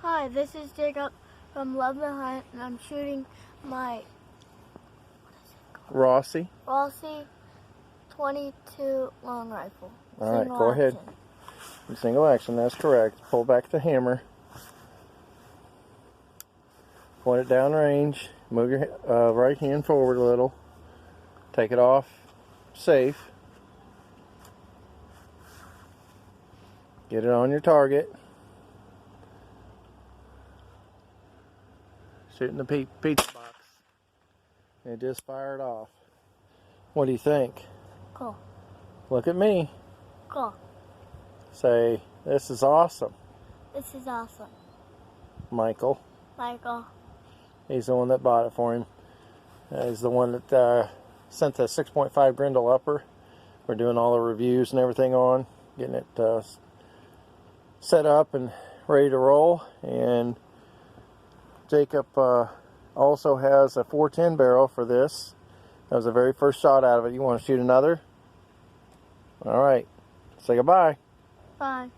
Hi, this is Jacob from Love the Hunt, and I'm shooting my Rossi. Rossi 22 long rifle. All right, go ahead. Single action, that's correct. Pull back the hammer. Point it down range. Move your right hand forward a little. Take it off safe. Get it on your target. Shooting the pizza box. It just fired off. What do you think? Cool. Look at me. Cool. Say, this is awesome. This is awesome. Michael. Michael. He's the one that bought it for him. He's the one that sent the 6.5 Grendel upper. We're doing all the reviews and everything on, getting it set up and ready to roll. And Jacob also has a 410 barrel for this. That was the very first shot out of it. You want to shoot another? All right. Say goodbye. Bye.